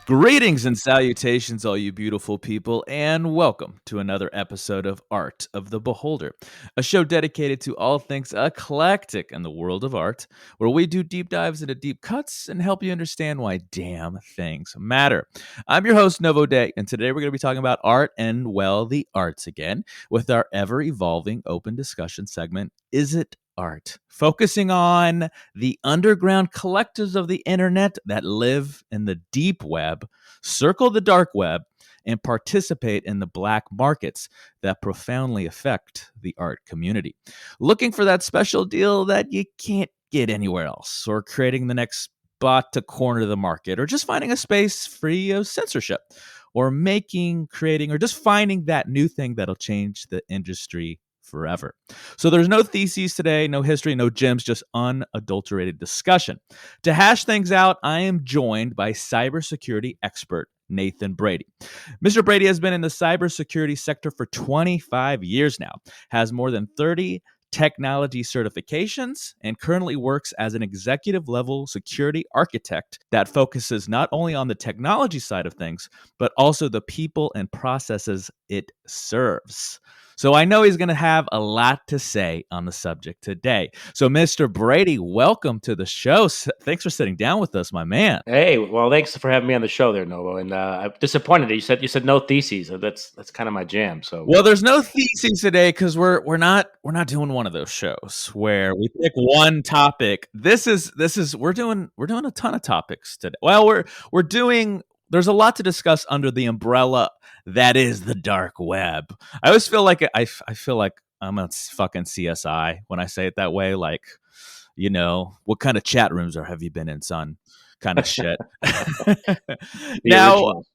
Greetings and salutations, all you beautiful people, and welcome to another episode of Art of the Beholder, a show dedicated to all things eclectic in the world of art, where we do deep dives into deep cuts and help you understand why damn things matter. I'm your host, Novo, and today we're going to be talking about art and, well, the arts again, with our ever evolving open discussion segment, Is It Art? Focusing on the underground collectors of the internet that live in the deep web, circle the dark web, and participate in the black markets that profoundly affect the art community. Looking for that special deal that you can't get anywhere else, or creating the next spot to corner the market, or just finding a space free of censorship, or creating, or just finding that new thing that'll change the industry forever. So there's no theses today, no history, no gems, just unadulterated discussion. To hash things out, I am joined by cybersecurity expert Nathan Brady. Mr. Brady has been in the cybersecurity sector for 25 years now, has more than 30 technology certifications, and currently works as an executive level security architect that focuses not only on the technology side of things, but also the people and processes it serves. So I know he's going to have a lot to say on the subject today. So, Mr. Brady, welcome to the show. Thanks for sitting down with us, my man. Hey, well, thanks for having me on the show there, Novo. And I'm disappointed that you said no theses. That's kind of my jam. So Well, there's no theses today because we're not doing one of those shows where we pick one topic. This is we're doing a ton of topics today. Well, we're doing there's a lot to discuss under the umbrella that is the dark web. I always feel like I feel like I'm a fucking CSI when I say it that way. Like, what kind of chat rooms have you been in, son? Kind of shit. the Now, original.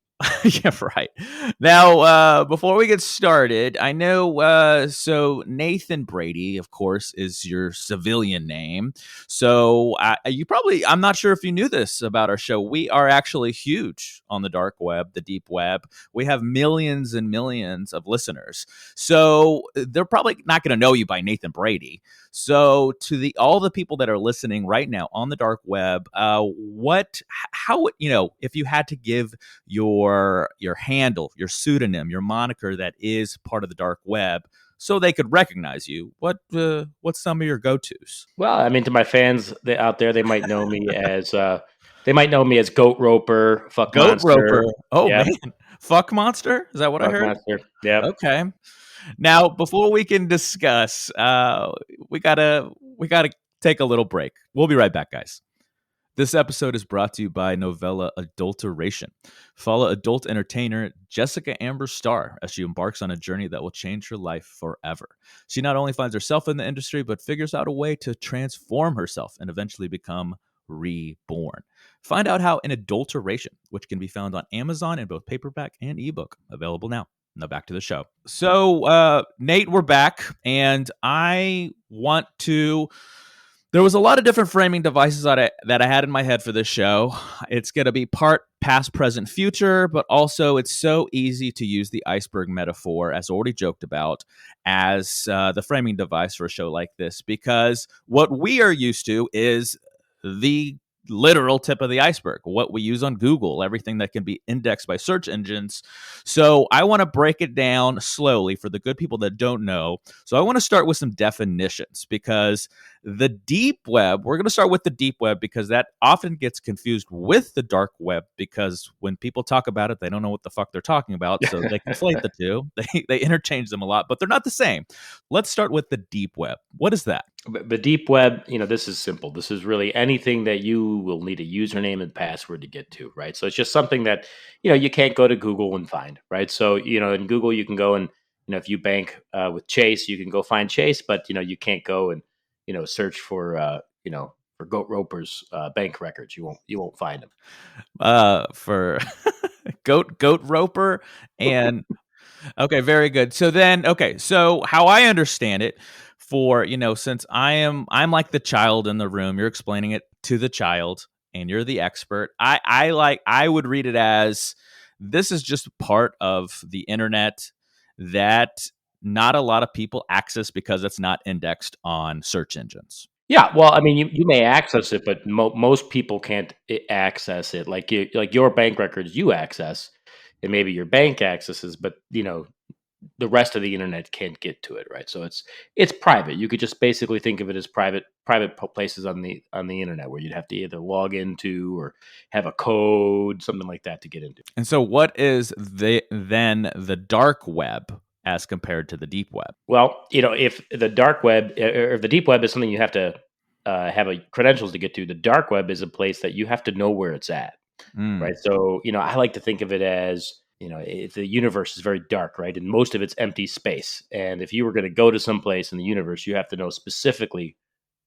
yeah, right. Now, before we get started, I know, so Nathan Brady, of course, is your civilian name. So I'm not sure if you knew this about our show. We are actually huge on the dark web, the deep web. We have millions and millions of listeners. So they're probably not going to know you by Nathan Brady. So to all the people that are listening right now on the dark web, how if you had to give your handle, your pseudonym, your moniker that is part of the dark web, so they could recognize you, what's some of your go-tos? Well, I mean, to my fans out there, they might know me as Goat Roper, Fuck Goat roper. Monster. Oh Yeah, man, fuck monster. Is that what I Fuck heard? Monster. Yeah. Okay. Now, before we can discuss, we gotta take a little break. We'll be right back, guys. This episode is brought to you by Novella Adulteration. Follow adult entertainer Jessica Amber Starr as she embarks on a journey that will change her life forever. She not only finds herself in the industry, but figures out a way to transform herself and eventually become reborn. Find out how in Adulteration, which can be found on Amazon in both paperback and ebook, available now. Now back to the show. So, Nate, we're back, and I want to there was a lot of different framing devices that I had in my head for this show. It's going to be part past, present, future, but also it's so easy to use the iceberg metaphor, as already joked about, as the framing device for a show like this, because what we are used to is the literal tip of the iceberg, what we use on Google, everything that can be indexed by search engines. So I want to break it down slowly for the good people that don't know. So I want to start with some definitions because the deep web, we're going to start with the deep web because that often gets confused with the dark web because when people talk about it, they don't know what the fuck they're talking about. So they conflate the two. They interchange them a lot, but they're not the same. Let's start with the deep web. What is that? But the deep web, this is simple. This is really anything that you will need a username and password to get to, right? So it's just something that, you can't go to Google and find, right? So, in Google, you can go and, if you bank with Chase, you can go find Chase, but, you can't go and, search for Goat Roper's bank records. You won't find them. For goat roper and okay, very good. So how I understand it for, since I'm like the child in the room, you're explaining it to the child and you're the expert. I would read it as this is just part of the internet that not a lot of people access because it's not indexed on search engines. Yeah, well, I mean, you may access it, but most people can't access it. Like your bank records, you access, and maybe your bank accesses, but the rest of the internet can't get to it, right? So it's private. You could just basically think of it as private places on the internet where you'd have to either log into or have a code, something like that to get into. And so, what is the dark web as compared to the deep web? Well, if the dark web or if the deep web is something you have to have a credentials to get to, the dark web is a place that you have to know where it's at, Mm. right? So, I like to think of it as, if the universe is very dark, right? And most of it's empty space. And if you were going to go to some place in the universe, you have to know specifically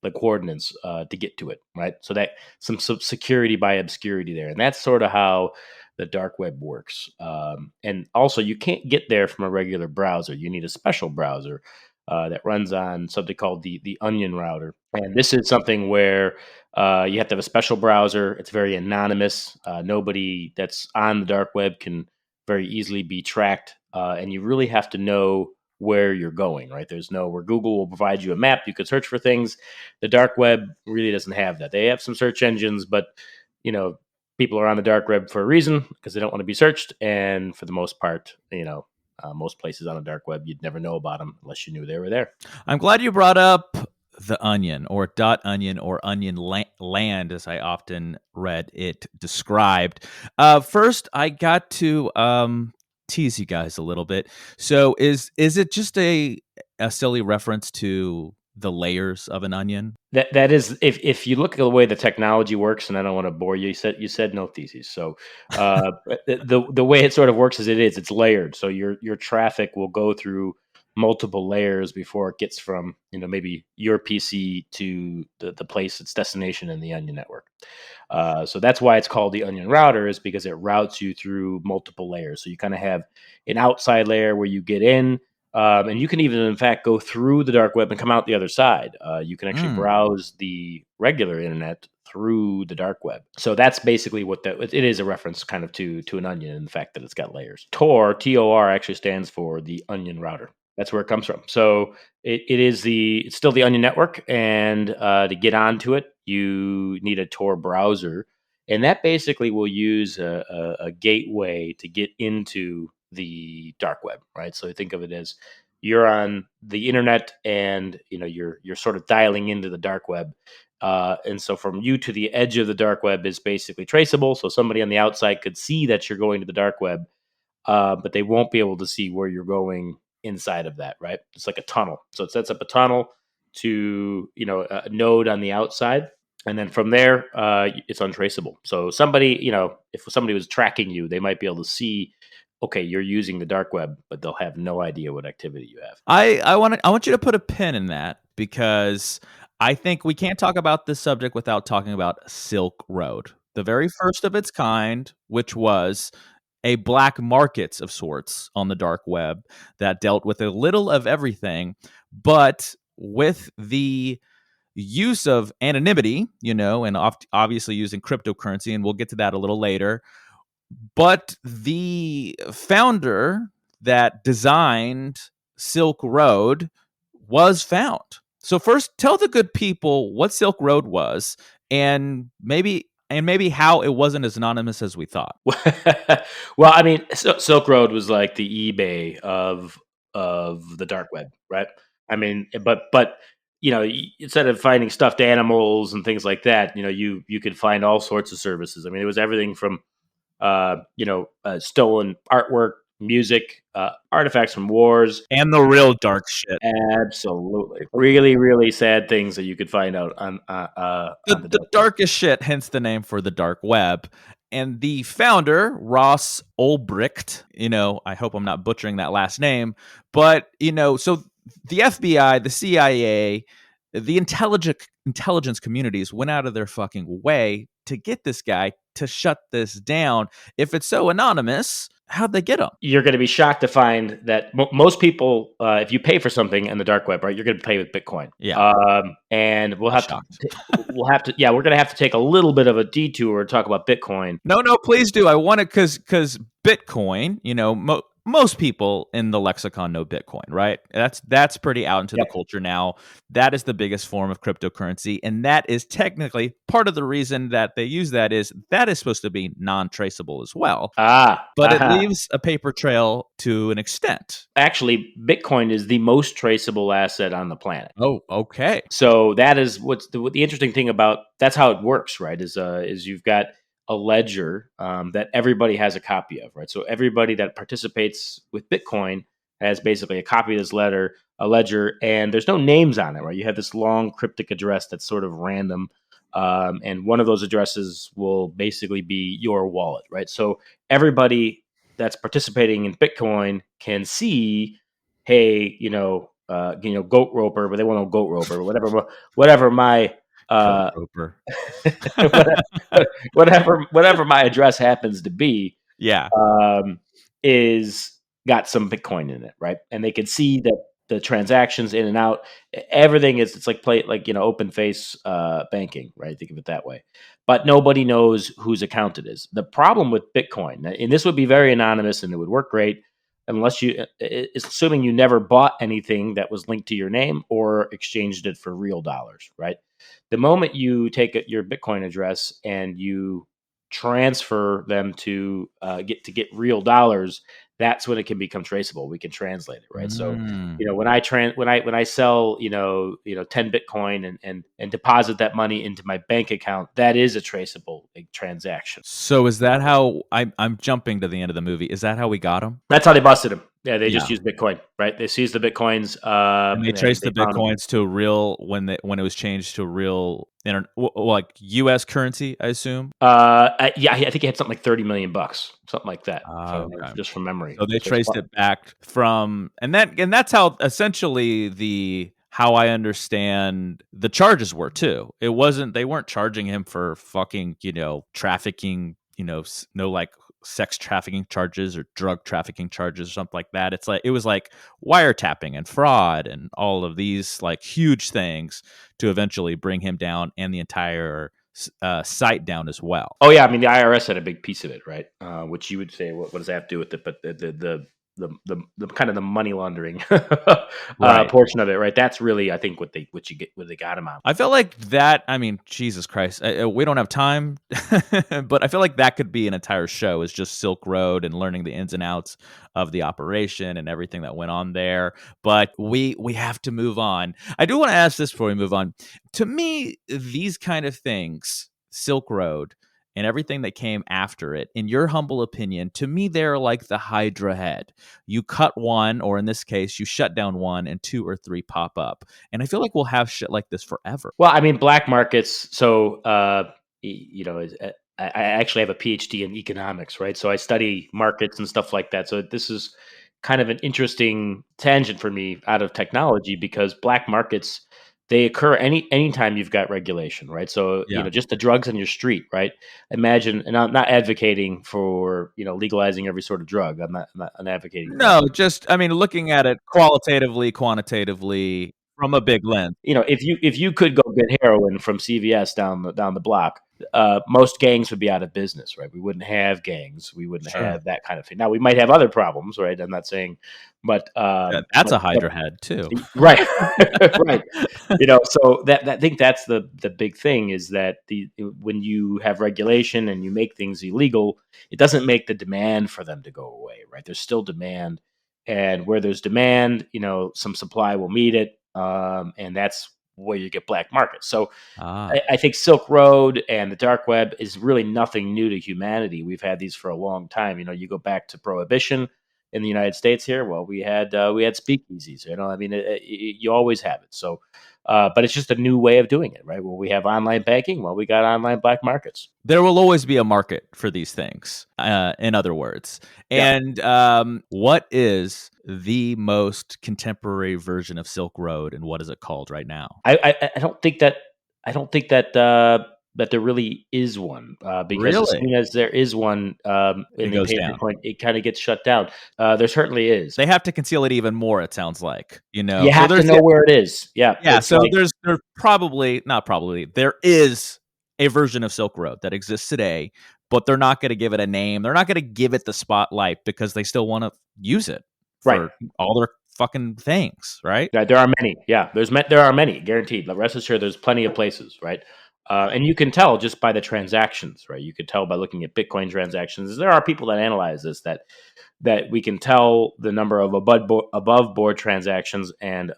the coordinates to get to it, right? So that some security by obscurity there, and that's sort of how the dark web works. And also, you can't get there from a regular browser. You need a special browser that runs on something called the Onion router, and this is something where you have to have a special browser. It's very anonymous. Nobody that's on the dark web can very easily be tracked, and you really have to know where you're going, right? There's no where Google will provide you a map. You could search for things. The dark web really doesn't have that. They have some search engines, but you know, people are on the dark web for a reason because they don't want to be searched. And for the most part, most places on the dark web, you'd never know about them unless you knew they were there. I'm glad you brought up the onion or dot onion or onion land, as I often read it described. First, I got to tease you guys a little bit. So, is it just a silly reference to the layers of an onion? That is, if you look at the way the technology works, and I don't want to bore you. You said no theses, so the way it sort of works is it's layered. So your traffic will go through multiple layers before it gets from maybe your PC to the place its destination in the Onion network. So that's why it's called the Onion router, is because it routes you through multiple layers. So you kind of have an outside layer where you get in, and you can even, in fact, go through the dark web and come out the other side. You can actually Mm. browse the regular internet through the dark web. So that's basically what that it is, a reference kind of to an onion and the fact that it's got layers. Tor actually stands for the Onion router. That's where it comes from. So it's still the Onion network, and to get onto it, you need a Tor browser, and that basically will use a gateway to get into the dark web, right? So think of it as you're on the internet, and you're sort of dialing into the dark web. And so from you to the edge of the dark web is basically traceable. So somebody on the outside could see that you're going to the dark web, but they won't be able to see where you're going inside of that, right? It's like a tunnel. So it sets up a tunnel to a node on the outside, and then from there, it's untraceable. So somebody, if somebody was tracking you, they might be able to see, okay, you're using the dark web, but they'll have no idea what activity you have. I want you to put a pin in that because I think we can't talk about this subject without talking about Silk Road, the very first of its kind, which was a black market of sorts on the dark web that dealt with a little of everything, but with the use of anonymity, and obviously using cryptocurrency, and we'll get to that a little later. But the founder that designed Silk Road was found. So first, tell the good people what Silk Road was, and maybe how it wasn't as anonymous as we thought. Well, I mean, Silk Road was like the eBay of the dark web, right? I mean, but instead of finding stuffed animals and things like that, you could find all sorts of services. I mean, it was everything from stolen artwork, music, artifacts from wars. And the real dark shit. Absolutely, really, really sad things that you could find out The on the the dark web. darkest shit, hence the name for the dark web. And the founder, Ross Ulbricht, I hope I'm not butchering that last name, but so the FBI, the CIA, the intelligence communities went out of their fucking way to get this guy to shut this down. If it's so anonymous, how'd they get him? You're going to be shocked to find that most people, if you pay for something in the dark web, right, you're going to pay with Bitcoin. Yeah, And we'll not have to, shocked. yeah, we're going to have to take a little bit of a detour to talk about Bitcoin. No, please do. I want it because Bitcoin, most people in the lexicon know Bitcoin, right? That's pretty out into the Yep. culture now. That is the biggest form of cryptocurrency, and that is technically part of the reason that they use that is supposed to be non-traceable as well, Ah, but it aha. leaves a paper trail to an extent. Actually, Bitcoin is the most traceable asset on the planet. Oh, okay. So that is what's the interesting thing about that's how it works, right? Is you've got a ledger that everybody has a copy of, right? So everybody that participates with Bitcoin has basically a copy of this a ledger, and there's no names on it, right? You have this long cryptic address that's sort of random, and one of those addresses will basically be your wallet, right? So everybody that's participating in Bitcoin can see, hey, goat roper, but they want no goat roper, whatever my Goat uh, roper. whatever, whatever my address happens to be, Yeah. um, is got some Bitcoin in it, right? And they can see that the transactions in and out, everything is it's like open face banking, right? Think of it that way. But nobody knows whose account it is. The problem with Bitcoin, and this would be very anonymous and it would work great unless assuming you never bought anything that was linked to your name or exchanged it for real dollars, right? The moment you take your Bitcoin address and you transfer them to get real dollars, that's when it can become traceable. We can translate it, right? So, Mm. when I sell, 10 Bitcoin and deposit that money into my bank account, that is a traceable transaction. So is that how I'm jumping to the end of the movie. Is that how we got him? That's how they busted him. Yeah, they just Yeah. used Bitcoin, right? They seized the Bitcoins, And they and they traced they the found them. Bitcoins to a real when it was changed to a real like US currency, I assume? Yeah, I think he had something like 30 million bucks, something like that, if I Ah, remember okay. just from memory. So they So it's traced it back from and that's how essentially how I understand the charges were too. It wasn't they weren't charging him for fucking, trafficking, no like sex trafficking charges or drug trafficking charges or something like that. It was like wiretapping and fraud and all of these like huge things to eventually bring him down and the entire site down as well. Oh yeah, I mean the IRS had a big piece of it, right? Which you would say, what does that have to do with it? But the kind of the money laundering Right. portion of it, right? That's really, I think, what they got him on. I feel like that. I mean, Jesus Christ, we don't have time, but I feel like that could be an entire show. Is just Silk Road and learning the ins and outs of the operation and everything that went on there. But we have to move on. I do want to ask this before we move on. To me, these kind of things, Silk Road and everything that came after it, in your humble opinion, to me, they're like the Hydra head. You cut one, or in this case, you shut down one, and two or three pop up. And I feel like we'll have shit like this forever. Well, I mean, black markets. So, I actually have a PhD in economics, right? So I study markets and stuff like that. So this is kind of an interesting tangent for me out of technology because black markets, they occur anytime you've got regulation, right? So Yeah. just the drugs on your street, right? Imagine, and I'm not advocating for legalizing every sort of drug. I'm not advocating for that. No, just I mean, looking at it qualitatively, quantitatively from a big lens. If you could go get heroin from CVS down the block, most gangs would be out of business, right? We wouldn't have gangs. We wouldn't Sure. have that kind of thing. Now we might have other problems, right? I'm not saying, but Yeah, that's a Hydra head too. right, right. So that I think that's the big thing is that the when you have regulation and you make things illegal, it doesn't make the demand for them to go away, right? There's still demand, and where there's demand, some supply will meet it, and that's where you get black markets. So Ah. I think Silk Road and the dark web is really nothing new to humanity. We've had these for a long time. You go back to Prohibition in the United States here. Well, we had speakeasies. I mean, you always have it. So, but it's just a new way of doing it, right? Well, we have online banking. Well, we got online black markets. There will always be a market for these things, in other words. Yeah, And, what is the most contemporary version of Silk Road, and what is it called right now? I don't think that that there really is one because as Really? soon as there is one It in the goes paper down. coin, it kind of gets shut down. There certainly is. They have to conceal it even more, it sounds like, You So have to there's know where it is. Yeah, yeah, it's so like there's probably not probably, there is a version of Silk Road that exists today, but they're not going to give it a name. They're not going to give it the spotlight because they still want to use it Right. for all their fucking things, right? Yeah, there are many. Yeah, there are many, guaranteed. Like, rest assured, there's plenty of places, right? And you can tell just by the transactions, right? You could tell by looking at Bitcoin transactions. There are people that analyze this, that we can tell the number of above board transactions and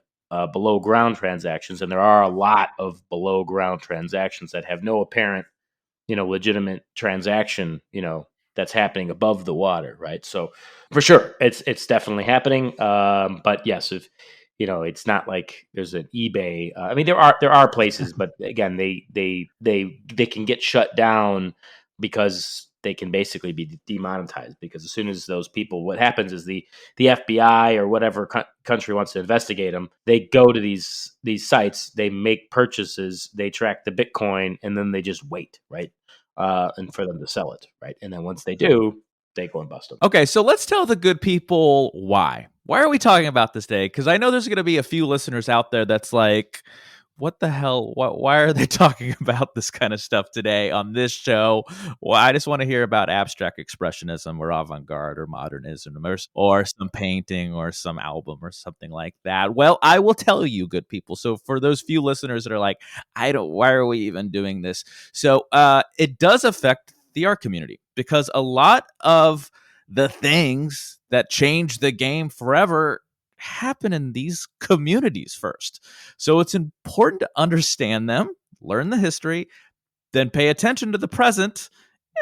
below ground transactions, and there are a lot of below ground transactions that have no apparent, legitimate transaction, that's happening above the water, right? So for sure, it's definitely happening. But yes, if it's not like there's an eBay. I mean, there are places, but again, they can get shut down because they can basically be demonetized, because as soon as those people, what happens is the FBI or whatever country wants to investigate them, they go to these sites, they make purchases, they track the Bitcoin, and then they just wait, right? And for them to sell it, right? And then once they do, they go and bust them. Okay, so let's tell the good people why. Why are we talking about this day? Because I know there's going to be a few listeners out there that's like, what the hell? Why are they talking about this kind of stuff today on this show? Well, I just want to hear about abstract expressionism or avant garde or modernism or some painting or some album or something like that. Well, I will tell you, good people. So for those few listeners that are like, why are we even doing this? So it does affect the art community because a lot of the things that change the game forever happen in these communities first. So it's important to understand them, learn the history, then pay attention to the present,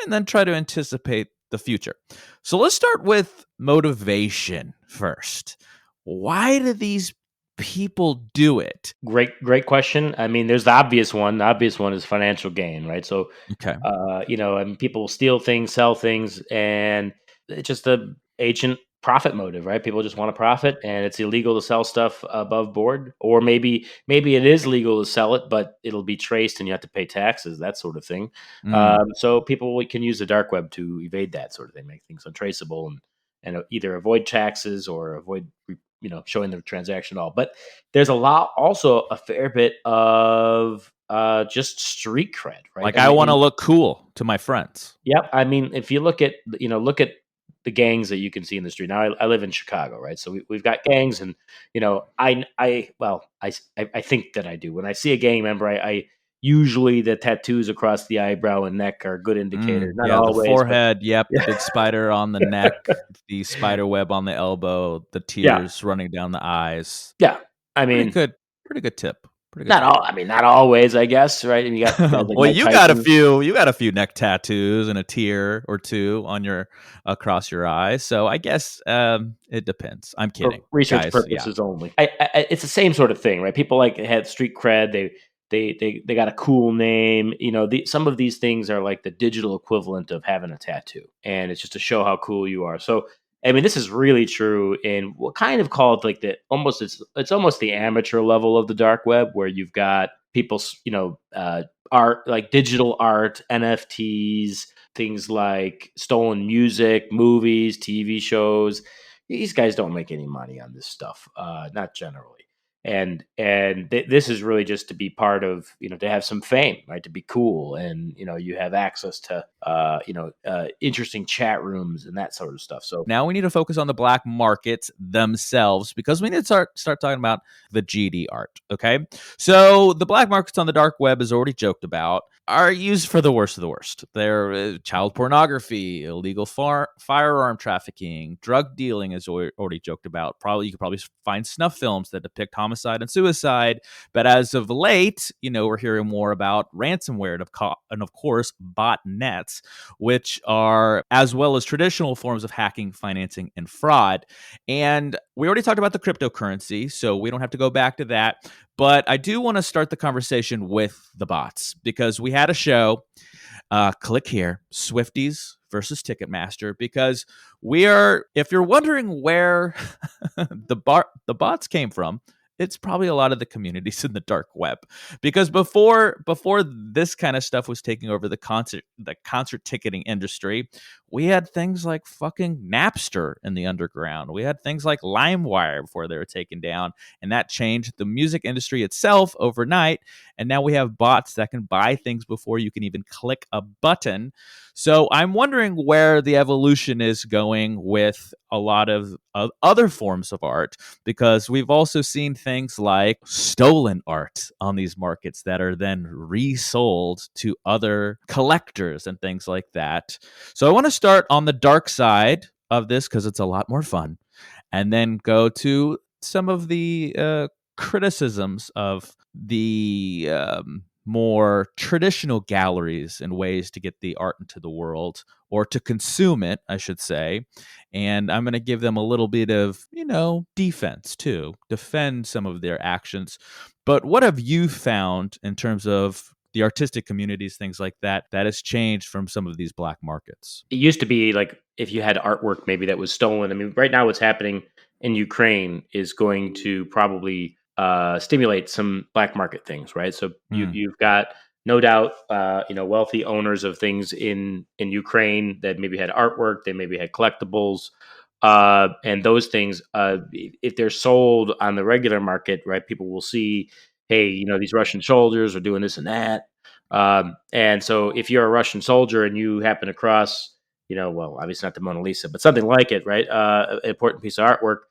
and then try to anticipate the future. So let's start with motivation first. Why do these people do it? Great question. I mean, there's the obvious one. The obvious one is financial gain, right? So, Okay. and people steal things, sell things, and it's just the ancient profit motive, right? People just want to profit, and it's illegal to sell stuff above board, or maybe it is legal to sell it, but it'll be traced, and you have to pay taxes, that sort of thing. Mm. So people can use the dark web to evade that sort of thing, make things untraceable, and either avoid taxes or avoid showing the transaction at all. But there's also a fair bit of just street cred, right? Like, I want to look cool to my friends. Yep. I mean, if you look at the gangs that you can see in the street. Now, I live in Chicago, right? So we've got gangs, and I think that I do. When I see a gang member, I usually the tattoos across the eyebrow and neck are a good indicator. Not Yeah, the always, but forehead, yep, the yeah, big spider on the neck, the spider web on the elbow, the yeah, tears running down the eyes. yeah. I Pretty mean, good pretty good tip. Pretty good not tip. all. I mean, not always, I guess, right? And you got guys like Well, Mike you got a Tyson. few you got a few neck tattoos and a tear or two on your across your eyes, so I guess, it depends. I'm For kidding. research Guys, yeah. purposes only. It's the same sort of thing, right? People like had street cred. They got a cool name. Some of these things are like the digital equivalent of having a tattoo, and it's just to show how cool you are. So, I mean, this is really true in what kind of called like it's almost the amateur level of the dark web, where you've got people, art, like digital art, NFTs, things like stolen music, movies, TV shows. These guys don't make any money on this stuff, not generally. And this is really just to be part of, to have some fame, right? To be cool, and you have access to interesting chat rooms and that sort of stuff. So Now we need to focus on the black markets themselves because we need to start talking about the GD art. Okay, so the black markets on the dark web is already joked about are used for the worst of the worst. They're child pornography, illegal firearm trafficking, drug dealing is already joked about. Probably you could probably find snuff films that depict homicide and suicide. But as of late, we're hearing more about ransomware and of course botnets, which are as well as traditional forms of hacking, financing, and fraud. And we already talked about the cryptocurrency, so we don't have to go back to that. But I do want to start the conversation with the bots because we had a show. Click here, Swifties versus Ticketmaster, because we are. If you're wondering where the bots came from, it's probably a lot of the communities in the dark web. Because before this kind of stuff was taking over the concert ticketing industry, we had things like fucking Napster in the underground. We had things like LimeWire before they were taken down, and that changed the music industry itself overnight. And now we have bots that can buy things before you can even click a button. So I'm wondering where the evolution is going with a lot of other forms of art, because we've also seen things like stolen art on these markets that are then resold to other collectors and things like that. So I want to start on the dark side of this because it's a lot more fun, and then go to some of the criticisms of the more traditional galleries and ways to get the art into the world, or to consume it, I should say. And I'm going to give them a little bit of, defense too, defend some of their actions. But what have you found in terms of the artistic communities, things like that, that has changed from some of these black markets? It used to be like if you had artwork maybe that was stolen. I mean, right now what's happening in Ukraine is going to probably stimulate some black market things, right? So Mm. you've got no doubt, wealthy owners of things in Ukraine that maybe had artwork, they maybe had collectibles, and those things. If they're sold on the regular market, right, people will see, hey, these Russian soldiers are doing this and that. And so if you're a Russian soldier and you happen to cross, well, obviously not the Mona Lisa, but something like it, right? An important piece of artwork,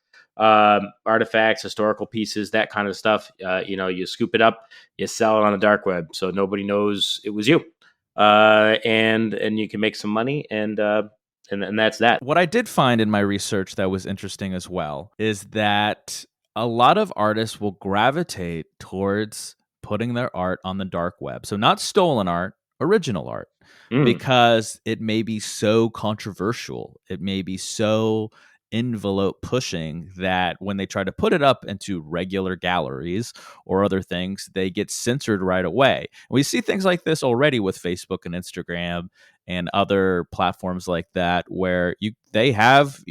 artifacts, historical pieces, that kind of stuff. You scoop it up, you sell it on the dark web, so nobody knows it was you, and you can make some money, and that's that. What I did find in my research that was interesting as well is that a lot of artists will gravitate towards putting their art on the dark web. So, not stolen art, original art, Mm. because it may be so controversial. It may be so envelope pushing that when they try to put it up into regular galleries or other things, they get censored right away. We see things like this already with Facebook and Instagram and other platforms like that, where they have,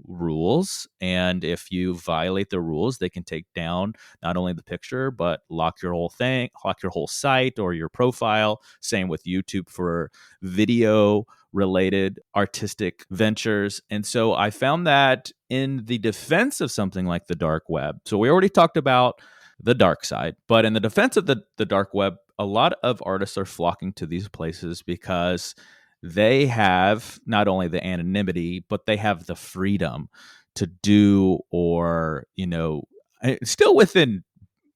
rules, and if you violate the rules, they can take down not only the picture but lock your whole thing, lock your whole site or your profile. Same with YouTube for video related artistic ventures. And so I found that in the defense of something like the dark web, so we already talked about the dark side, but in the defense of the dark web, a lot of artists are flocking to these places because they have not only the anonymity, but they have the freedom to do, or, still within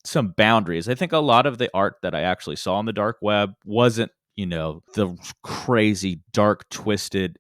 some boundaries. I think a lot of the art that I actually saw on the dark web wasn't, the crazy, dark, twisted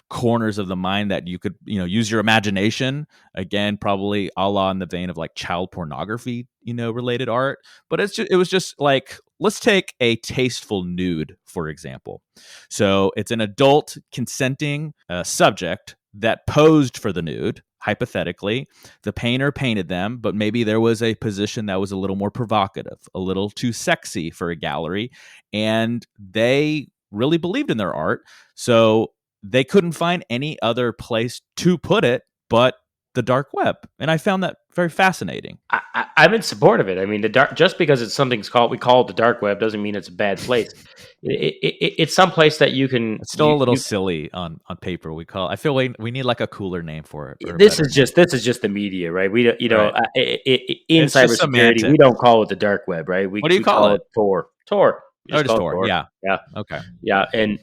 corners of the mind that you could, use your imagination. Again, probably a la in the vein of like child pornography, related art. But it was just like, let's take a tasteful nude, for example. So it's an adult consenting subject that posed for the nude. Hypothetically, the painter painted them, but maybe there was a position that was a little more provocative, a little too sexy for a gallery, and they really believed in their art. So they couldn't find any other place to put it but the dark web. And I found that very fascinating. I'm in support of it. I mean, the dark, just because it's something's called, we call it the dark web, doesn't mean it's a bad place. It's some place that you can It's still a little you. silly on paper. I feel we need like a cooler name for it, or a This better is name. just the media, right? We don't, Right. in It's just cybersecurity, we semantics. don't call it the dark web, right? What do you We call call it? it Tor. Tor. We Oh, just just call it Tor. Tor. Yeah. Yeah, Okay. yeah, and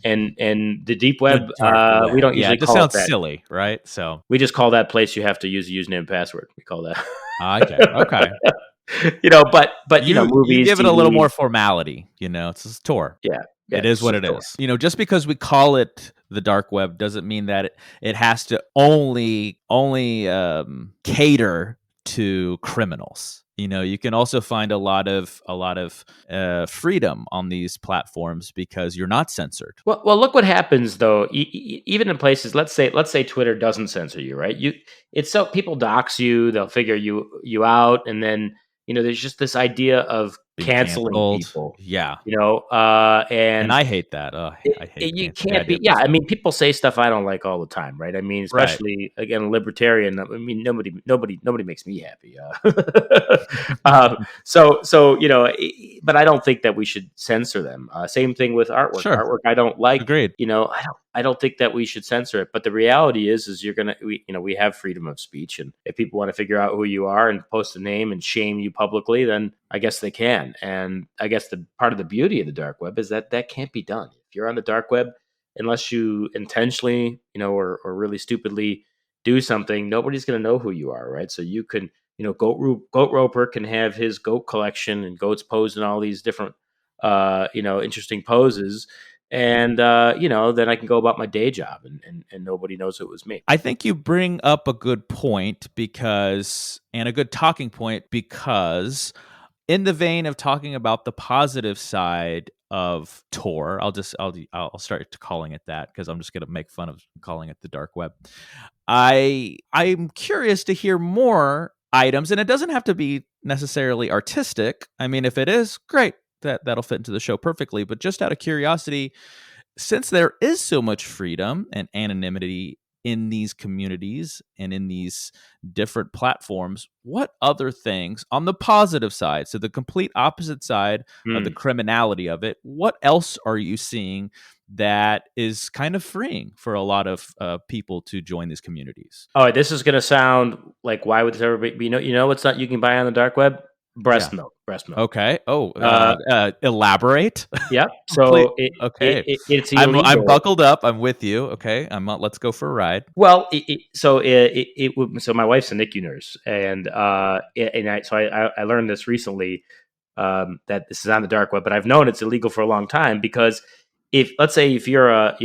the deep The web, dark we web. don't Yeah, usually it just call it sounds that. silly, right? So We just call that place you have to use a username and password. We call that. I get it. Okay. But You movies, give it a little more TV, formality, it's just Tor. yeah, yeah, It is it's what just it Tor. is. Just because we call it the dark web doesn't mean that it has to only cater to criminals. You can also find a lot of freedom on these platforms because you're not censored. Well, look what happens though. Even in places, let's say Twitter doesn't censor you, right? It's so people dox you, they'll figure you out, and then there's just this idea of being canceling canceled. people, Yeah, and and I hate that. I hate you the can't idea be. of Yeah, I canceling mean, people. people say stuff I don't like all the time, right? I mean, Right. especially again, a libertarian. I mean, nobody makes me happy. So but I don't think that we should censor them. Same thing with artwork. Sure. Artwork I don't like. Agreed. I don't think that we should censor it. But the reality is we have freedom of speech, and if people want to figure out who you are and post a name and shame you publicly, then I guess they can. And I guess the part of the beauty of the dark web is that that can't be done. If you're on the dark web, unless you intentionally, or really stupidly do something, nobody's going to know who you are, right? So you can, Goat Roper can have his goat collection and goats posed in all these different, interesting poses, and then I can go about my day job, and nobody knows it was me. I think you bring up a good point and a good talking point because in the vein of talking about the positive side of Tor, I'll start calling it that because I'm just going to make fun of calling it the dark web. I'm curious to hear more items, and it doesn't have to be necessarily artistic. I mean, if it is, great. That'll fit into the show perfectly. But just out of curiosity, since there is so much freedom and anonymity in these communities and in these different platforms, what other things on the positive side, so the complete opposite side of the Hmm. criminality of it, what else are you seeing that is kind of freeing for a lot of people to join these communities? All right, this is going to sound like, why would this ever be? What's not you can buy on the dark web? Yeah. Breast milk. Okay. Oh, Uh, elaborate. Yep. Please. So Okay. it's I'm illegal. buckled up. I'm with you. Okay. let's go for a ride. Well, so my wife's a NICU nurse, and I learned this recently, that this is on the dark web, but I've known it's illegal for a long time because if, let's say, if you're a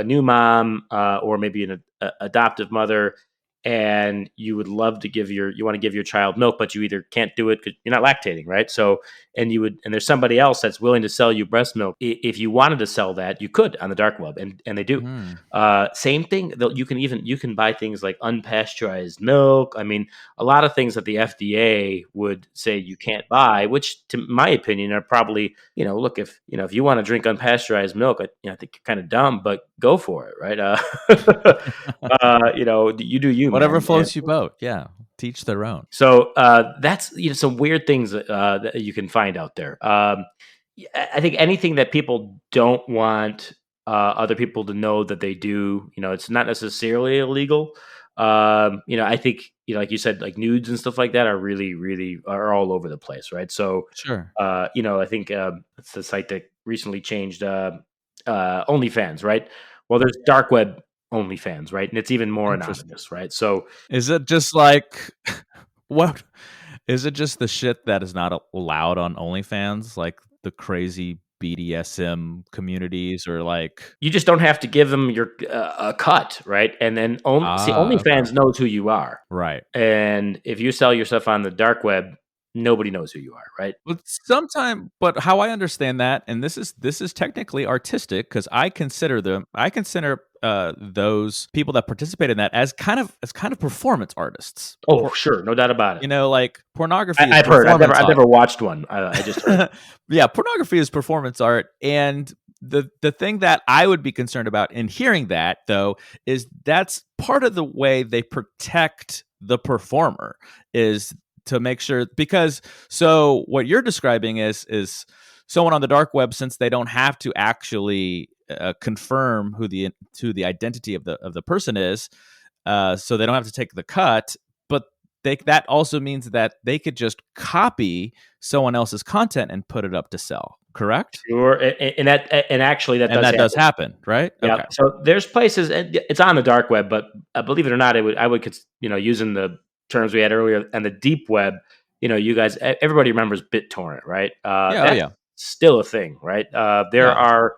new mom, or maybe an adoptive mother, and you want to give your child milk, but you either can't do it because you're not lactating, right? So, and there's somebody else that's willing to sell you breast milk. If you wanted to sell that, you could on the dark web, and they do. Hmm. Same thing. You can buy things like unpasteurized milk. I mean, a lot of things that the FDA would say you can't buy, which, to my opinion, are probably, look, if you want to drink unpasteurized milk, I think you're kind of dumb, but go for it, right? You do you, Whatever man. And floats your boat. Yeah. Teach their own. so that's, some weird things that you can find out there. I think anything that people don't want other people to know that they do, it's not necessarily illegal. I think, like you said, like nudes and stuff like that are really, really are all over the place, right? So, Sure. I think it's the site that recently changed OnlyFans, right? Well, there's dark web OnlyFans, right? And it's even more Interesting. anonymous, right? So, Is it just like what is it just the shit that is not allowed on OnlyFans, like the crazy BDSM communities or like you just don't have to give them your a cut, right? And then okay. OnlyFans knows who you are, Right. and if you sell yourself on the dark web, nobody knows who you are, right? But how I understand that, and this is technically artistic because I consider those people that participate in that as kind of performance artists. Oh, sure, no doubt about it. Like pornography is I've heard. performance I've art. never watched one. I just heard. Yeah, pornography is performance art, and the thing that I would be concerned about in hearing that though is that's part of the way they protect the performer is to make sure because so what you're describing is someone on the dark web since they don't have to actually confirm who the identity of the person is, so they don't have to take the cut, but that also means that they could just copy someone else's content and put it up to sell, correct? Sure, and actually that And does that does happen. happen, right? Yeah. Okay. So there's places, and it's on the dark web, but believe it or not, I would, using the terms we had earlier, and the deep web. You guys, everybody remembers BitTorrent, right? Yeah, oh That's yeah. still a thing, right? There Yeah. are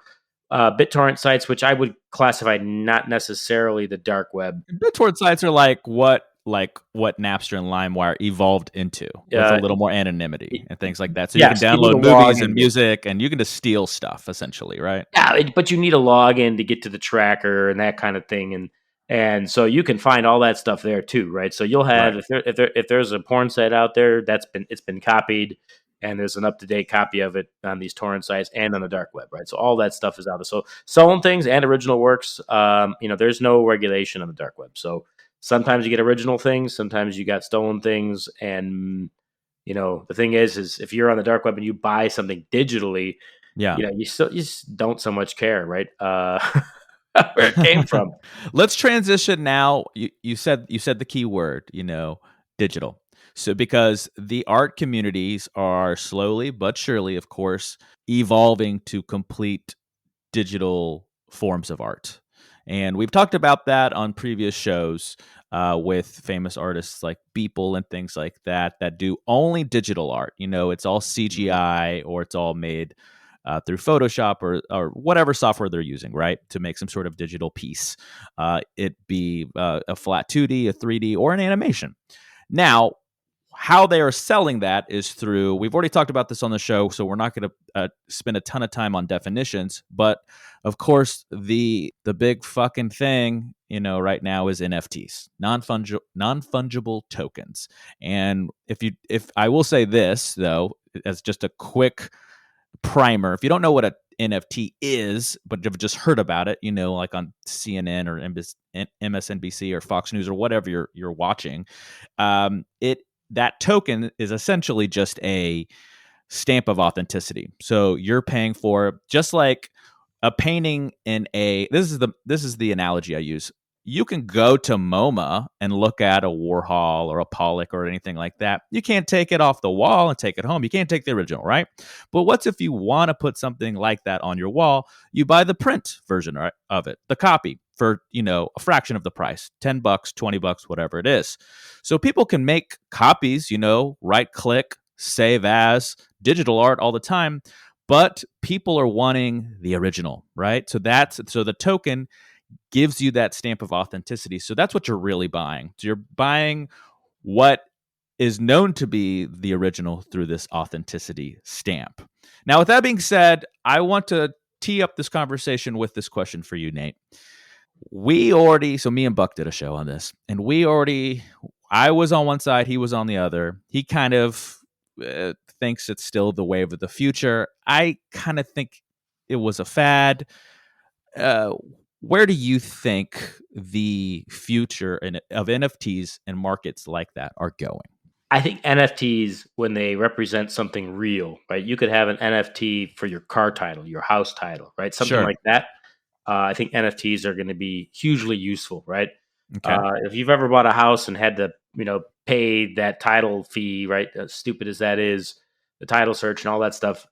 BitTorrent sites which I would classify not necessarily the dark web. BitTorrent sites are like what Napster and LimeWire evolved into with a Uh, little more anonymity and things like that. So you can yes, you need download a movies and login. music and you can just steal stuff essentially, right? Yeah, but you need a login to get to the tracker and that kind of thing, and so you can find all that stuff there too, right? So you'll have, Right. if there's a porn site out there it's been copied, and there's an up to date copy of it on these torrent sites and on the dark web, right? So all that stuff is out there. So stolen things and original works, there's no regulation on the dark web. So sometimes you get original things, sometimes you got stolen things, and the thing is if you're on the dark web and you buy something digitally, Yeah. you just don't so much care, right? Where it came from. Let's transition now. You said the key word, digital. So because the art communities are slowly but surely, of course, evolving to complete digital forms of art. And we've talked about that on previous shows with famous artists like Beeple and things like that do only digital art. It's all Mhm. CGI or it's all made through Photoshop or whatever software they're using, right, to make some sort of digital piece. It be a flat 2D, a 3D, or an animation. Now, how they are selling that is through, we've already talked about this on the show, so we're not going to spend a ton of time on definitions, but of course the big fucking thing right now is NFTs, non-fungible tokens. And if I will say this though, as just a quick primer, if you don't know what a NFT is, but you've just heard about it, like on CNN or MSNBC or Fox News or whatever you're watching, it that token is essentially just a stamp of authenticity. So you're paying for, just like a painting in a this is the analogy I use. You can go to MoMA and look at a Warhol or a Pollock or anything like that. You can't take it off the wall and take it home. You can't take the original, right? But what's if you want to put something like that on your wall? You buy the print version of it, the copy, for a fraction of the price, $10, $20, whatever it is. So people can make copies, right click, save as digital art all the time, but people are wanting the original, right? So the token gives you that stamp of authenticity. So that's what you're really buying. So you're buying what is known to be the original through this authenticity stamp. Now, with that being said, I want to tee up this conversation with this question for you, Nate. So me and Buck did a show on this, and I was on one side, he was on the other. He kind of thinks it's still the wave of the future. I kind of think it was a fad. Uh, where do you think the future of NFTs and markets like that are going? I think NFTs, when they represent something real, right? You could have an NFT for your car title, your house title, right? Something Sure. like that. I think NFTs are going to be hugely useful, right? Okay. If you've ever bought a house and had to, pay that title fee, right? As stupid as that is, the title search and all that stuff,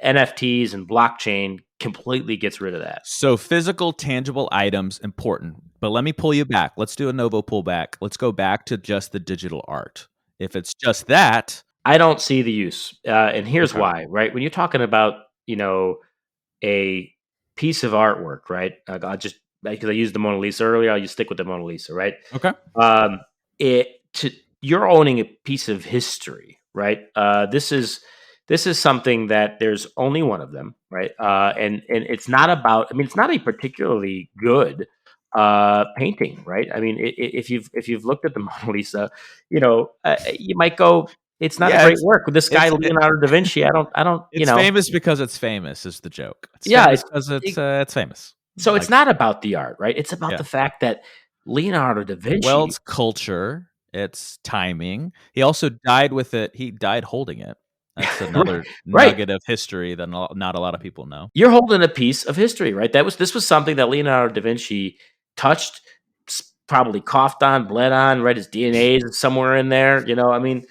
NFTs and blockchain completely gets rid of that. So physical, tangible items important. But let me pull you back. Let's do a Novo pullback. Let's go back to just the digital art. If it's just that, I don't see the use, and here's okay. why. Right when you're talking about, a piece of artwork, right? I'll just because I used the Mona Lisa earlier, I'll just stick with the Mona Lisa, right? Okay. Um, it to You're owning a piece of history, right? This is something that there's only one of them, right? And it's not about. I mean, it's not a particularly good painting, right? I mean, if you've looked at the Mona Lisa, you might go, it's not a Yeah, great work. This guy it's Leonardo da Vinci, I don't. it's famous because it's famous is the joke. It's Yeah, famous because it's famous. so it's Like, not about the art, right? It's about yeah. the fact that Leonardo da Well, Vinci. it's culture, it's timing. He also died with it. He died holding it. That's Right, another right. nugget of history that not a lot of people know. You're holding a piece of history, right? This was something that Leonardo da Vinci touched, probably coughed on, bled on, right? His DNA is somewhere in there, I mean,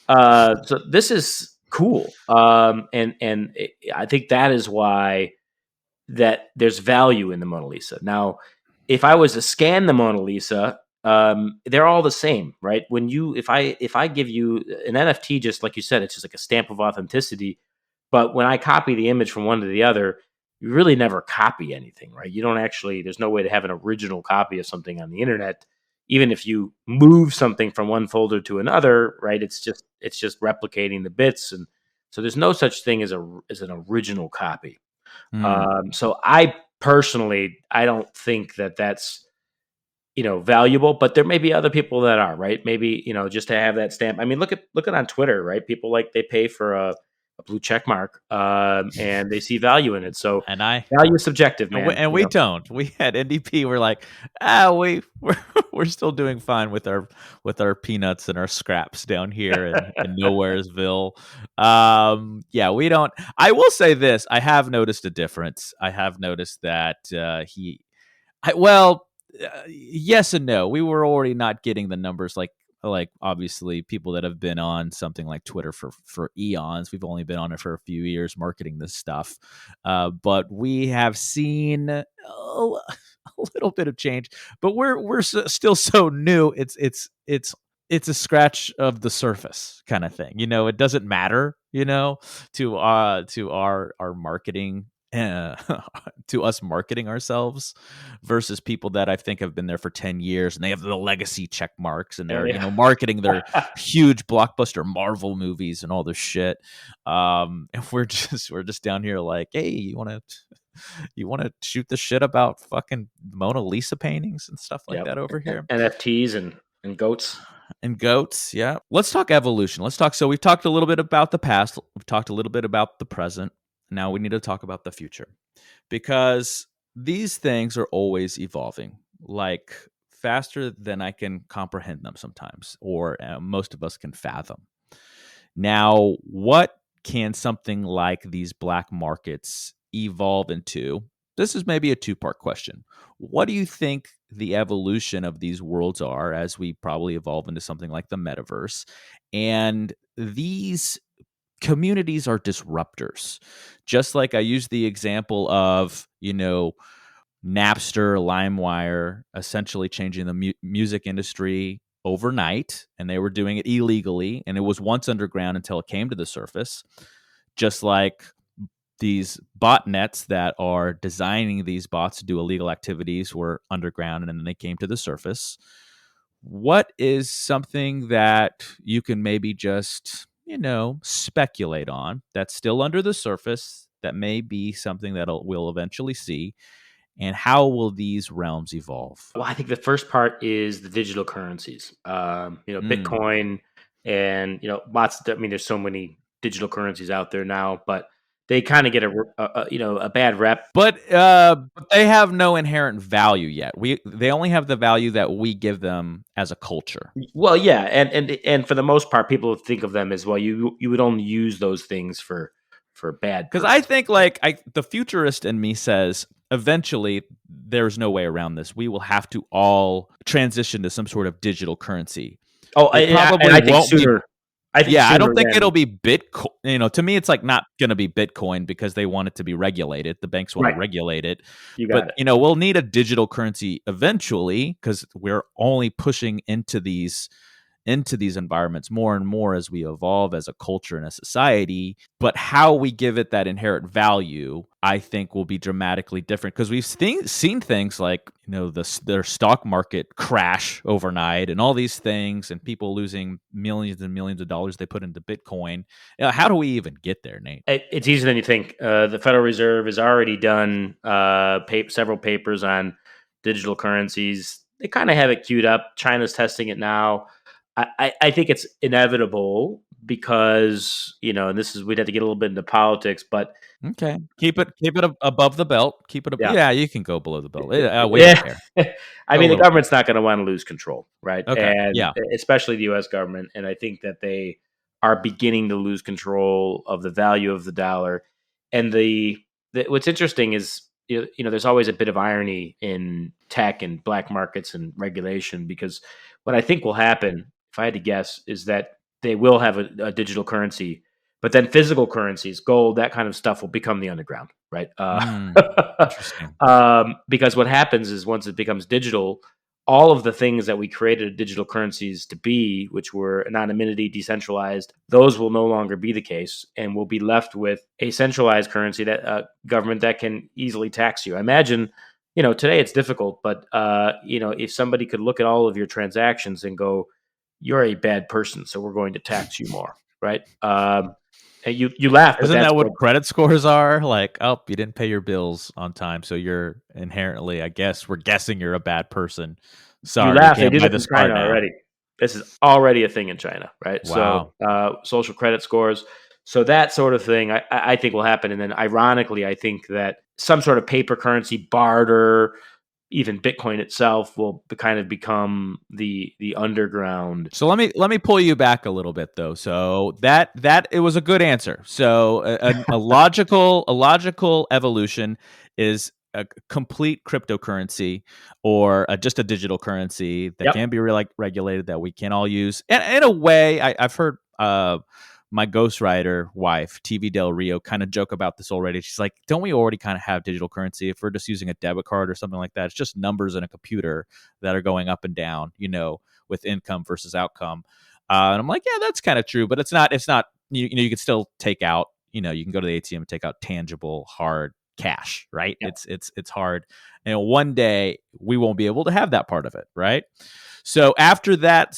so this is cool, and I think that is why that there's value in the Mona Lisa. Now, if I was to scan the Mona Lisa, they're all the same, right? If I give you an NFT, just like you said, it's just like a stamp of authenticity. But when I copy the image from one to the other, you really never copy anything, right? You don't actually. There's no way to have an original copy of something on the internet. Even if you move something from one folder to another, right? It's just replicating the bits, and so there's no such thing as an original copy. Mm. So I personally, I don't think that that's valuable, but there may be other people that are, right. Maybe just to have that stamp. I mean, look at on Twitter, right? People, like, they pay for a blue check mark, and they see value in it. So And I value is subjective, man. and we don't. We at NDP, we're like, we're we're still doing fine with our peanuts and our scraps down here in Nowheresville. Yeah, we don't. I will say this: I have noticed a difference. I have noticed that well, yes and no. We were already not getting the numbers like obviously people that have been on something like Twitter for eons. We've only been on it for a few years marketing this stuff, but we have seen a little bit of change. But still so new. It's a scratch of the surface kind of thing. It doesn't matter. To our marketing. To us marketing ourselves versus people that I think have been there for 10 years and they have the legacy check marks and Yeah, they're, marketing their huge blockbuster Marvel movies and all this shit. And we're just down here like, hey, you want to shoot the shit about fucking Mona Lisa paintings and stuff like yep. that over here? NFTs and goats. And goats, yeah. Let's talk evolution. So we've talked a little bit about the past, we've talked a little bit about the present. Now we need to talk about the future, because these things are always evolving, like faster than I can comprehend them sometimes, or most of us can fathom. Now, what can something like these black markets evolve into? This is maybe a two-part question. What do you think the evolution of these worlds are as we probably evolve into something like the metaverse? And these communities are disruptors. Just like I used the example of, Napster, LimeWire, essentially changing the music industry overnight, and they were doing it illegally, and it was once underground until it came to the surface. Just like these botnets that are designing these bots to do illegal activities were underground, and then they came to the surface. What is something that you can maybe just, speculate on that's still under the surface that may be something that we'll eventually see? And how will these realms evolve? Well, I think the first part is the digital currencies. Mm. Bitcoin and lots. I mean, there's so many digital currencies out there now, but they kind of get a bad rep. But they have no inherent value yet. They only have the value that we give them as a culture. Well, yeah, and for the most part, people think of them as well. You would only use those things for bad Because I purposes. think the futurist in me says eventually there's no way around this. We will have to all transition to some sort of digital currency. Oh, It and probably I think won't be. sooner. I think Yeah, I sooner don't think than it'll be Bitcoin. To me, it's like not going to be Bitcoin because they want it to be regulated. The banks want to right. regulate it. You But, got it. we'll need a digital currency eventually because we're only pushing into these environments more and more as we evolve as a culture and a society. But how we give it that inherent value, I think, will be dramatically different because we've seen things like, their stock market crash overnight and all these things and people losing millions and millions of dollars they put into Bitcoin. How do we even get there, Nate? It's easier than you think. The Federal Reserve has already done several papers on digital currencies. They kind of have it queued up. China's testing it now. I think it's inevitable because and this is we'd have to get a little bit into politics, but Okay. Keep it above the belt. yeah, Yeah, you can go below the belt. We don't yeah. care. I Go a mean, the little bit. government's not going to want to lose control, right? Okay. And Yeah. especially the U.S. government. And I think that they are beginning to lose control of the value of the dollar. And what's interesting is there's always a bit of irony in tech and black markets and regulation because what I think will happen, if I had to guess, is that they will have a digital currency, but then physical currencies, gold, that kind of stuff will become the underground, right? Interesting. Because what happens is once it becomes digital, all of the things that we created digital currencies to be, which were anonymity, decentralized, those will no longer be the case, and we'll be left with a centralized currency that government that can easily tax you. I imagine, today it's difficult, but if somebody could look at all of your transactions and go, "You're a bad person, so we're going to tax you more," right? And you laugh, but Isn't that's that what what credit scores are? Like, oh, you didn't pay your bills on time, so you're inherently, I guess, we're guessing you're a bad person. you Sorry, you laugh. They can't do buy this in this car China now. already. This is already a thing in China, right? So, Wow. social credit scores. So that sort of thing, I think will happen. And then, ironically, I think that some sort of paper currency, barter, even Bitcoin itself, will kind of become the underground. So let me pull you back a little bit though. So that it was a good answer. So a logical evolution is a complete cryptocurrency or just a digital currency that Yep. can be regulated that we can all use. And in a way, I've heard my ghostwriter wife, TV Del Rio, kind of joke about this already. She's like, don't we already kind of have digital currency? If we're just using a debit card or something like that, it's just numbers in a computer that are going up and down, with income versus outcome. And I'm like, yeah, that's kind of true, but it's not. It's not. You can still take out. You can go to the ATM and take out tangible, hard cash, right? Yep. It's hard, and one day we won't be able to have that part of it, right? So after that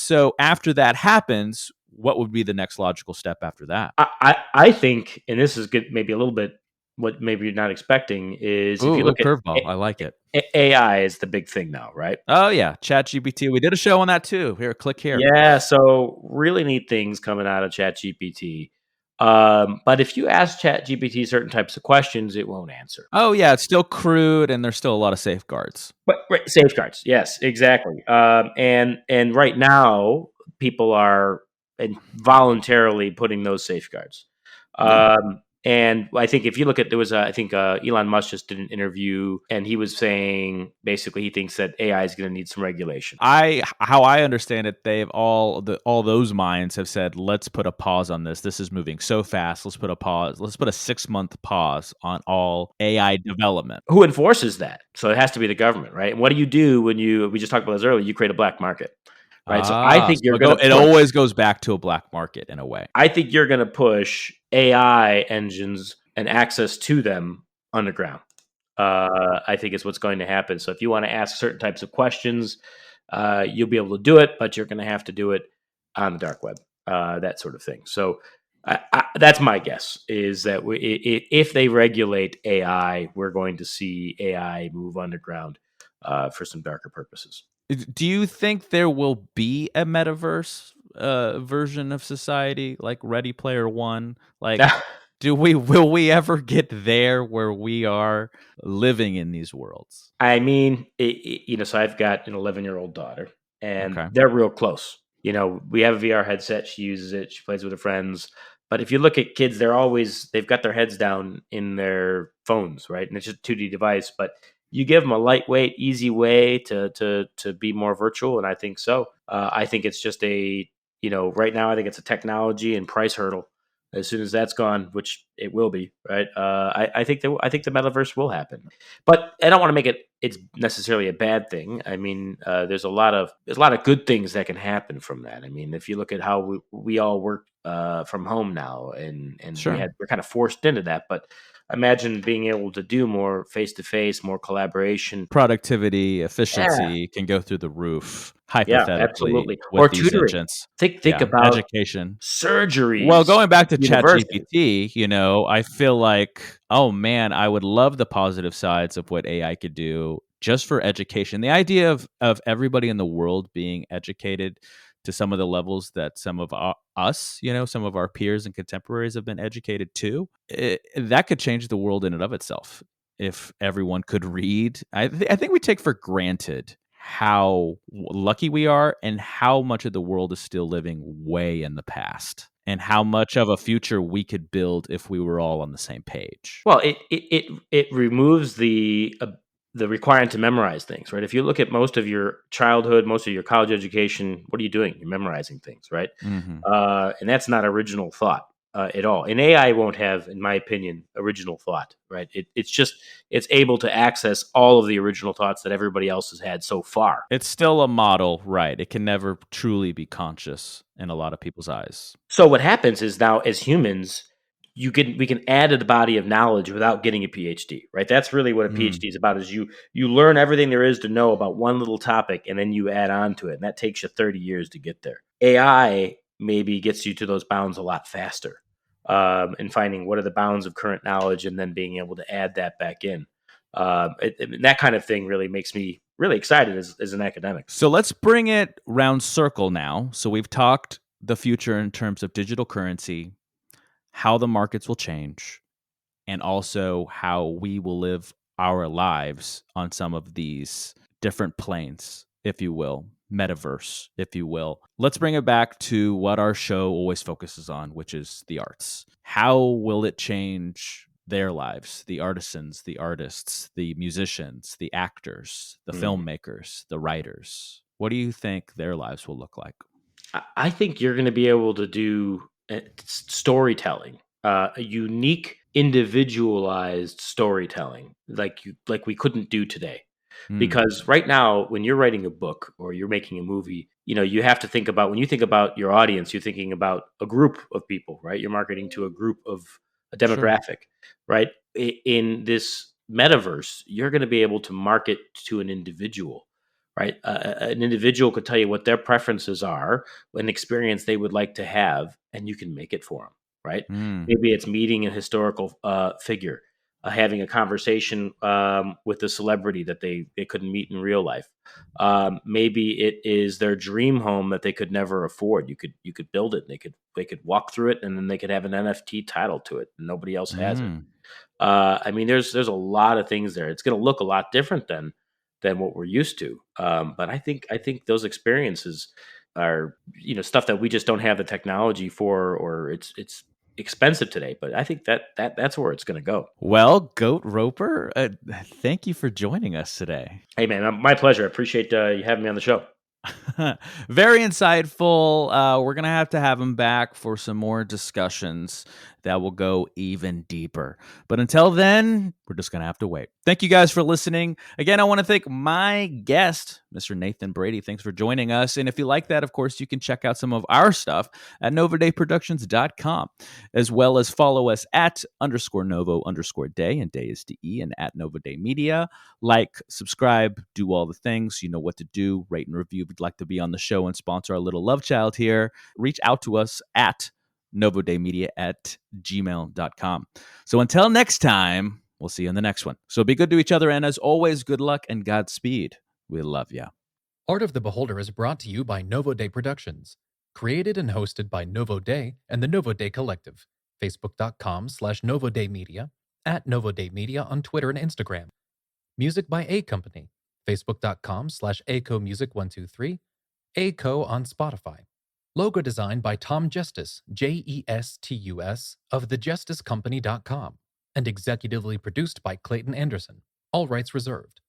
happens, what would be the next logical step after that? I think, and this is good, maybe a little bit what maybe you're not expecting, is if you Ooh, look at curveball. I like it. AI is the big thing now, right? Oh yeah, ChatGPT. We did a show on that too. Here, click here. Yeah, so really neat things coming out of ChatGPT. But if you ask ChatGPT certain types of questions, it won't answer. Oh yeah, it's still crude, and there's still a lot of safeguards. But right, safeguards, yes, exactly. And right now, people are voluntarily putting those safeguards. Yeah. And I think if you look at, there was I think Elon Musk just did an interview, and he was saying basically he thinks that AI is going to need some regulation. How I understand it, they've all those minds have said, let's put a pause on this. This is moving so fast. Let's put a pause. Let's put a 6 month pause on all AI development. Who enforces that? So it has to be the government, right? And what do you do when we just talked about this earlier? You create a black market, right? So I think So you're going to it push. always goes back to a black market in a way. I think you're going to push AI engines and access to them underground. I think is what's going to happen. So if you want to ask certain types of questions, you'll be able to do it, but you're going to have to do it on the dark web, that sort of thing. So that's my guess, is that if they regulate AI, we're going to see AI move underground for some darker purposes. Do you think there will be a metaverse version of society like Ready Player One? Like, will we ever get there where we are living in these worlds? I mean, so I've got an 11-year-old daughter, and Okay. they're real close. We have a VR headset. She uses it. She plays with her friends. But if you look at kids, they've got their heads down in their phones, right? And it's just a 2D device. But you give them a lightweight, easy way to be more virtual, and I think so. I think it's just right now I think it's a technology and price hurdle. As soon as that's gone, which it will be, right? I think the metaverse will happen. But I don't want to make it's necessarily a bad thing. I mean, there's a lot of good things that can happen from that. I mean, if you look at how we all work from home now, and Sure. we're kind of forced into that. But imagine being able to do more face to face, more collaboration. Productivity, Yeah, efficiency can go through the roof, yeah, hypothetically, absolutely. with Or these tutoring. agents. Think Yeah, about education. Well, surgeries, going back to universities. ChatGPT, I feel like, oh man, I would love the positive sides of what AI could do just for education. The idea of everybody in the world being educated to some of the levels that some of us, some of our peers and contemporaries have been educated to, that could change the world in and of itself. If everyone could read, I think we take for granted how lucky we are and how much of the world is still living way in the past and how much of a future we could build if we were all on the same page. Well, it removes the requirement to memorize things, right? If you look at most of your childhood, most of your college education, what are you doing? You're memorizing things, right? Hmm. And that's not original thought at all. And AI won't have, in my opinion, original thought, right? It's able to access all of the original thoughts that everybody else has had so far. It's still a model, right? It can never truly be conscious in a lot of people's eyes. So what happens is, now as humans, we can add to the body of knowledge without getting a PhD, right? That's really what a Mm. PhD is about, is you learn everything there is to know about one little topic, and then you add on to it. And that takes you 30 years to get there. AI maybe gets you to those bounds a lot faster. And finding what are the bounds of current knowledge, and then being able to add that back in. That kind of thing really makes me really excited as an academic. So let's bring it round circle now. So we've talked the future in terms of digital currency, how the markets will change, and also how we will live our lives on some of these different planes, if you will, metaverse, if you will. Let's bring it back to what our show always focuses on, which is the arts. How will it change their lives? The artisans, the artists, the musicians, the actors, the Mhm. filmmakers, the writers. What do you think their lives will look like? I think you're going to be able to do storytelling, a unique, individualized storytelling, like we couldn't do today. Mm, Because right now, when you're writing a book or you're making a movie, you have to think about, when you think about your audience, you're thinking about a group of people, right? You're marketing to a group of a sure. demographic, right? In this metaverse, you're going to be able to market to an individual, right? An individual could tell you what their preferences are, an experience they would like to have, and you can make it for them, right? Mm, Maybe it's meeting a historical figure, having a conversation with a celebrity that they couldn't meet in real life. Maybe it is their dream home that they could never afford. You could build it. And they could walk through it, and then they could have an NFT title to it, and nobody else has it. mm. I mean, there's a lot of things there. It's going to look a lot different than what we're used to. But I think those experiences are, stuff that we just don't have the technology for, or it's expensive today. But I think that's where it's going to go. Well, Goat Roper, thank you for joining us today. Hey, man, my pleasure. I appreciate you having me on the show. Very insightful. We're going to have him back for some more discussions that will go even deeper. But until then, we're just going to have to wait. Thank you guys for listening. Again, I want to thank my guest, Mr. Nathan Brady. Thanks for joining us. And if you like that, of course, you can check out some of our stuff at novodayproductions.com, as well as follow us at _Novo_day, and day is DE, and at Novo Day Media. Like, subscribe, do all the things. You know what to do. Rate and review if you'd like to be on the show and sponsor our little love child here. Reach out to us at novodaymedia@gmail.com. So until next time, we'll see you in the next one. So be good to each other. And as always, good luck and Godspeed. We love you. Art of the Beholder is brought to you by Novo Day Productions. Created and hosted by Novo Day and the Novo Day Collective. Facebook.com/Novo Day Media, at Novo Day Media on Twitter and Instagram. Music by A Company. Facebook.com/ACO Music 123. ACO on Spotify. Logo design by Tom Justice, JESTUS, of thejusticecompany.com. And executively produced by Clayton Anderson. All rights reserved.